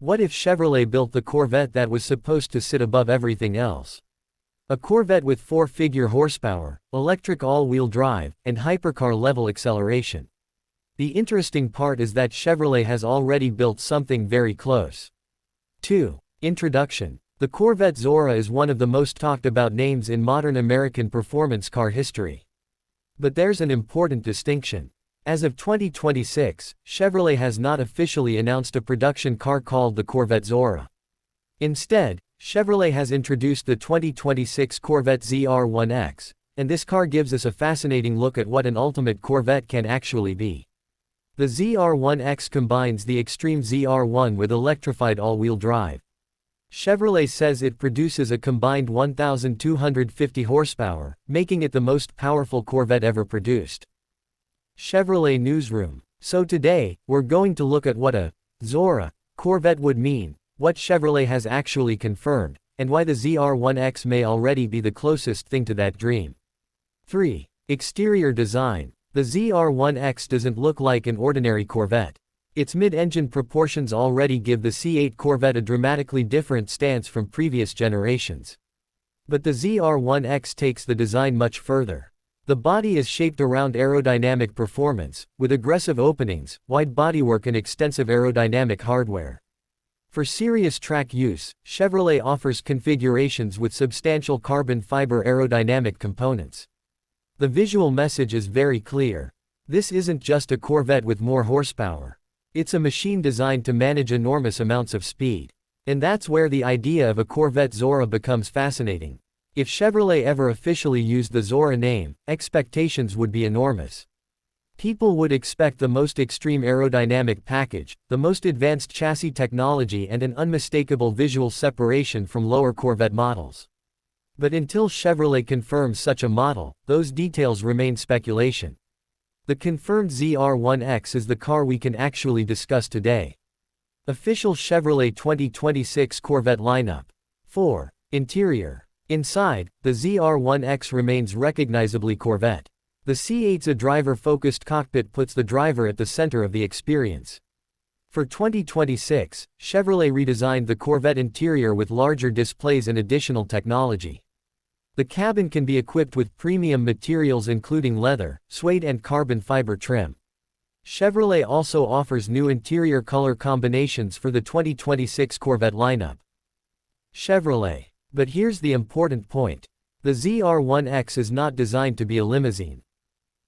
What if Chevrolet built the Corvette that was supposed to sit above everything else? A Corvette with 4-figure horsepower, electric all-wheel drive, and hypercar-level acceleration. The interesting part is that Chevrolet has already built something very close. 2. Introduction. The Corvette Zora is one of the most talked about names in modern American performance car history. But there's an important distinction. As of 2026, Chevrolet has not officially announced a production car called the Corvette Zora. Instead, Chevrolet has introduced the 2026 Corvette ZR1X, and this car gives us a fascinating look at what an ultimate Corvette can actually be. The ZR1X combines the extreme ZR1 with electrified all-wheel drive. Chevrolet says it produces a combined 1,250 horsepower, making it the most powerful Corvette ever produced. Chevrolet Newsroom. So today, we're going to look at what a Zora Corvette would mean, what Chevrolet has actually confirmed, and why the ZR1X may already be the closest thing to that dream. 3. Exterior design. The ZR1X doesn't look like an ordinary Corvette. Its mid-engine proportions already give the C8 Corvette a dramatically different stance from previous generations. But the ZR1X takes the design much further. The body is shaped around aerodynamic performance, with aggressive openings, wide bodywork and extensive aerodynamic hardware. For serious track use, Chevrolet offers configurations with substantial carbon fiber aerodynamic components. The visual message is very clear. This isn't just a Corvette with more horsepower. It's a machine designed to manage enormous amounts of speed. And that's where the idea of a Corvette Zora becomes fascinating. If Chevrolet ever officially used the Zora name, expectations would be enormous. People would expect the most extreme aerodynamic package, the most advanced chassis technology and an unmistakable visual separation from lower Corvette models. But until Chevrolet confirms such a model, those details remain speculation. The confirmed ZR1X is the car we can actually discuss today. Official Chevrolet 2026 Corvette lineup. 4. Interior. Inside, the ZR1X remains recognizably Corvette. The C8's driver-focused cockpit puts the driver at the center of the experience. For 2026, Chevrolet redesigned the Corvette interior with larger displays and additional technology. The cabin can be equipped with premium materials including leather, suede and carbon fiber trim. Chevrolet also offers new interior color combinations for the 2026 Corvette lineup. Chevrolet. But here's the important point. The ZR1X is not designed to be a limousine.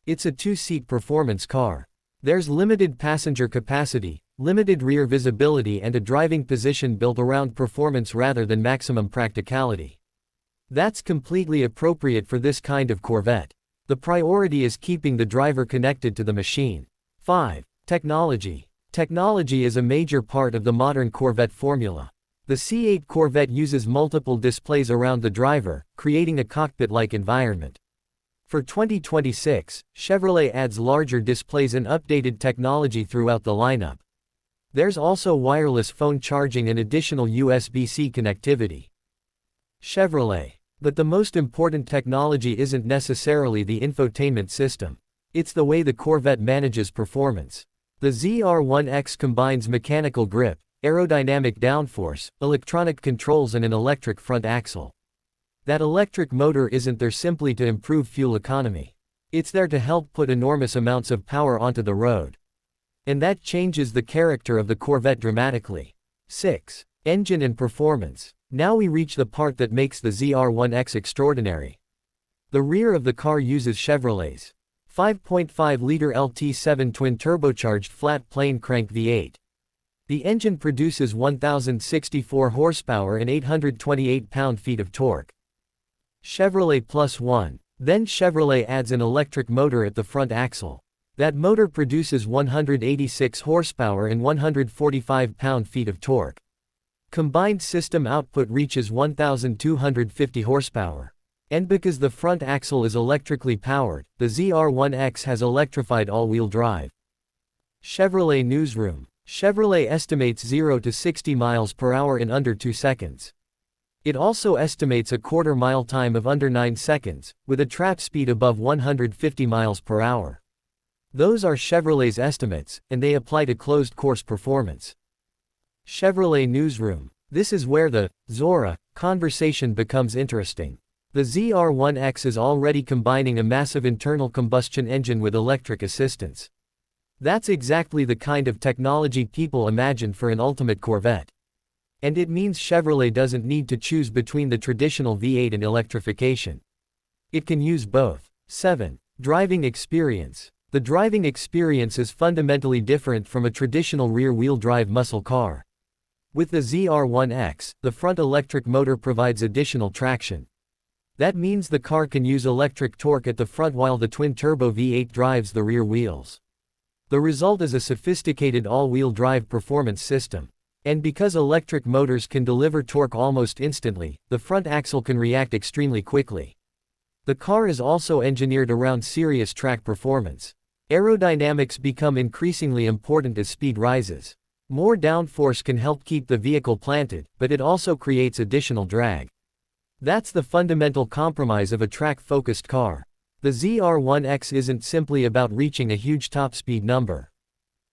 It's a two-seat performance car. There's limited passenger capacity, limited rear visibility and a driving position built around performance rather than maximum practicality. That's completely appropriate for this kind of Corvette. The priority is keeping the driver connected to the machine. 5. Technology. Technology is a major part of the modern Corvette formula. The C8 Corvette uses multiple displays around the driver, creating a cockpit-like environment. For 2026, Chevrolet adds larger displays and updated technology throughout the lineup. There's also wireless phone charging and additional USB-C connectivity. Chevrolet. But the most important technology isn't necessarily the infotainment system. It's the way the Corvette manages performance. The ZR1X combines mechanical grip, aerodynamic downforce, electronic controls and an electric front axle. That electric motor isn't there simply to improve fuel economy. It's there to help put enormous amounts of power onto the road. And that changes the character of the Corvette dramatically. 6. Engine and performance. Now we reach the part that makes the ZR1X extraordinary. The rear of the car uses Chevrolet's 5.5-liter LT7 twin-turbocharged flat-plane crank V8. The engine produces 1,064 horsepower and 828 pound-feet of torque. Chevrolet Plus One. Then Chevrolet adds an electric motor at the front axle. That motor produces 186 horsepower and 145 pound-feet of torque. Combined system output reaches 1,250 horsepower. And because the front axle is electrically powered, the ZR1X has electrified all-wheel drive. Chevrolet Newsroom. Chevrolet estimates 0 to 60 miles per hour in under 2 seconds. It also estimates a quarter-mile time of under 9 seconds, with a trap speed above 150 miles per hour. Those are Chevrolet's estimates, and they apply to closed-course performance. Chevrolet Newsroom. This is where the Zora conversation becomes interesting. The ZR1X is already combining a massive internal combustion engine with electric assistance. That's exactly the kind of technology people imagine for an ultimate Corvette. And it means Chevrolet doesn't need to choose between the traditional V8 and electrification. It can use both. 7. Driving experience. The driving experience is fundamentally different from a traditional rear-wheel drive muscle car. With the ZR1X, the front electric motor provides additional traction. That means the car can use electric torque at the front while the twin-turbo V8 drives the rear wheels. The result is a sophisticated all-wheel drive performance system. And because electric motors can deliver torque almost instantly, the front axle can react extremely quickly. The car is also engineered around serious track performance. Aerodynamics become increasingly important as speed rises. More downforce can help keep the vehicle planted, but it also creates additional drag. That's the fundamental compromise of a track-focused car. The ZR1X isn't simply about reaching a huge top speed number.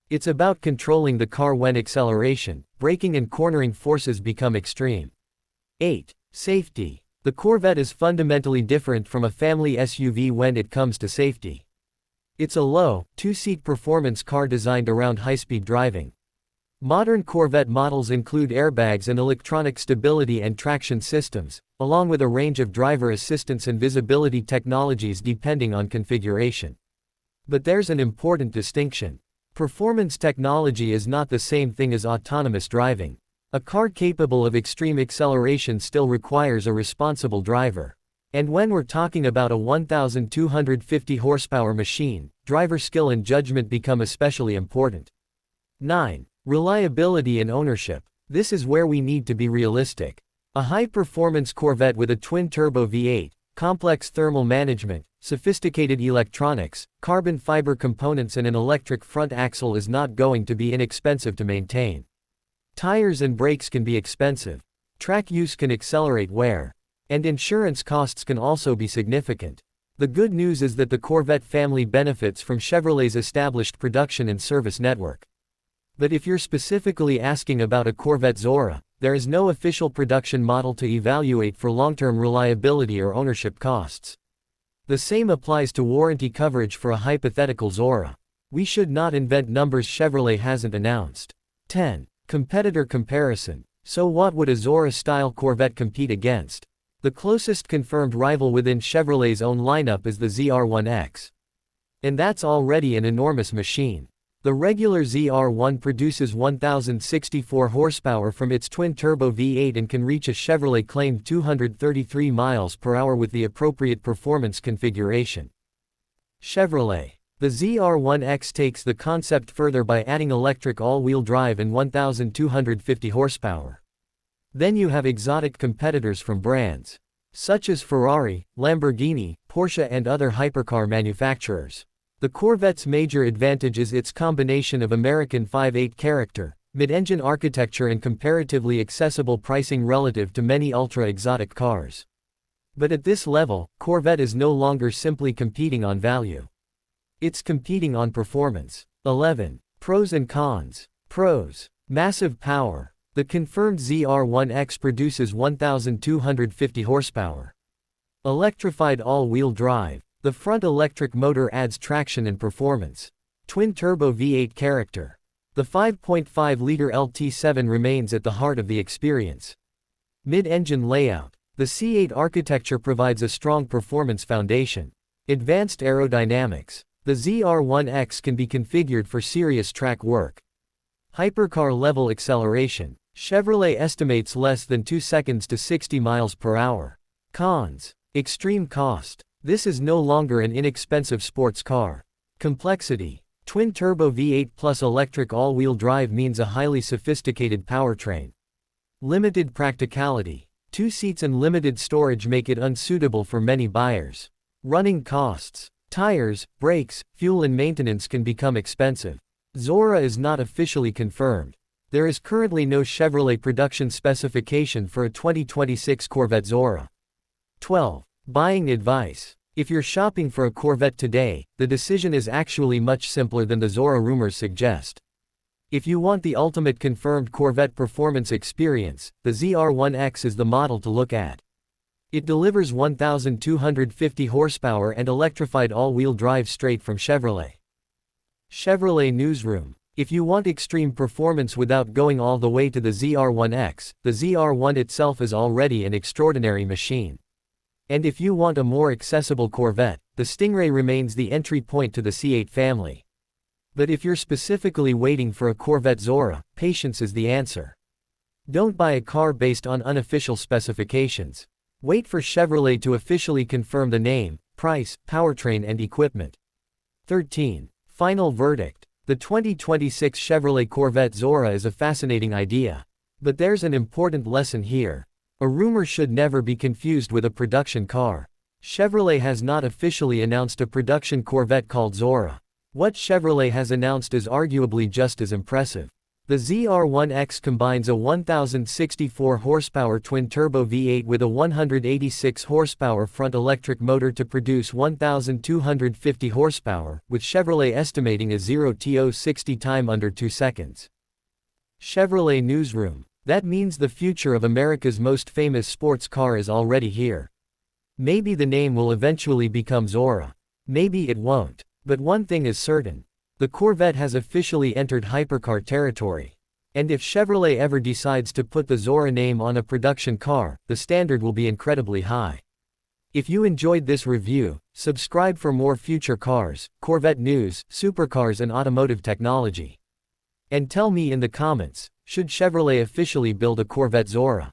It's about controlling the car when acceleration, braking and cornering forces become extreme. 8. Safety. The Corvette is fundamentally different from a family SUV when it comes to safety. It's a low, two-seat performance car designed around high-speed driving. Modern Corvette models include airbags and electronic stability and traction systems, along with a range of driver assistance and visibility technologies depending on configuration. But there's an important distinction. Performance technology is not the same thing as autonomous driving. A car capable of extreme acceleration still requires a responsible driver. And when we're talking about a 1,250 horsepower machine, driver skill and judgment become especially important. 9. Reliability and ownership. This is where we need to be realistic. A high-performance Corvette with a twin-turbo V8, complex thermal management, sophisticated electronics, carbon fiber components and an electric front axle is not going to be inexpensive to maintain. Tires and brakes can be expensive. Track use can accelerate wear. And insurance costs can also be significant. The good news is that the Corvette family benefits from Chevrolet's established production and service network. But if you're specifically asking about a Corvette Zora, there is no official production model to evaluate for long-term reliability or ownership costs. The same applies to warranty coverage for a hypothetical Zora. We should not invent numbers Chevrolet hasn't announced. 10. Competitor comparison. So what would a Zora-style Corvette compete against? The closest confirmed rival within Chevrolet's own lineup is the ZR1X. And that's already an enormous machine. The regular ZR1 produces 1,064 horsepower from its twin-turbo V8 and can reach a Chevrolet-claimed 233 miles per hour with the appropriate performance configuration. Chevrolet. The ZR1X takes the concept further by adding electric all-wheel drive and 1,250 horsepower. Then you have exotic competitors from brands such as Ferrari, Lamborghini, Porsche and other hypercar manufacturers. The Corvette's major advantage is its combination of American 5.8 character, mid-engine architecture and comparatively accessible pricing relative to many ultra-exotic cars. But at this level, Corvette is no longer simply competing on value. It's competing on performance. 11. Pros and cons. Pros. Massive power. The confirmed ZR1X produces 1,250 horsepower. Electrified all-wheel drive. The front electric motor adds traction and performance. Twin-turbo V8 character. The 5.5-liter LT7 remains at the heart of the experience. Mid-engine layout. The C8 architecture provides a strong performance foundation. Advanced aerodynamics. The ZR1X can be configured for serious track work. Hypercar-level acceleration. Chevrolet estimates less than 2 seconds to 60 miles per hour. Cons. Extreme cost. This is no longer an inexpensive sports car. Complexity. Twin-turbo V8 plus electric all-wheel drive means a highly sophisticated powertrain. Limited practicality. 2 seats and limited storage make it unsuitable for many buyers. Running costs. Tires, brakes, fuel and maintenance can become expensive. Zora is not officially confirmed. There is currently no Chevrolet production specification for a 2026 Corvette Zora. 12. Buying advice. If you're shopping for a Corvette today, the decision is actually much simpler than the Zora rumors suggest. If you want the ultimate confirmed Corvette performance experience, the ZR1X is the model to look at. It delivers 1,250 horsepower and electrified all-wheel drive straight from Chevrolet. Chevrolet Newsroom. If you want extreme performance without going all the way to the ZR1X, the ZR1 itself is already an extraordinary machine. And if you want a more accessible Corvette, the Stingray remains the entry point to the C8 family. But if you're specifically waiting for a Corvette Zora, patience is the answer. Don't buy a car based on unofficial specifications. Wait for Chevrolet to officially confirm the name, price, powertrain and equipment. 13. Final verdict. The 2026 Chevrolet Corvette Zora is a fascinating idea. But there's an important lesson here. A rumor should never be confused with a production car. Chevrolet has not officially announced a production Corvette called Zora. What Chevrolet has announced is arguably just as impressive. The ZR1X combines a 1,064 horsepower twin-turbo V8 with a 186 horsepower front electric motor to produce 1,250 horsepower, with Chevrolet estimating a 0-to-60 time under 2 seconds. Chevrolet Newsroom. That means the future of America's most famous sports car is already here. Maybe the name will eventually become Zora. Maybe it won't. But one thing is certain. The Corvette has officially entered hypercar territory. And if Chevrolet ever decides to put the Zora name on a production car, the standard will be incredibly high. If you enjoyed this review, subscribe for more future cars, Corvette news, supercars and automotive technology. And tell me in the comments, should Chevrolet officially build a Corvette Zora?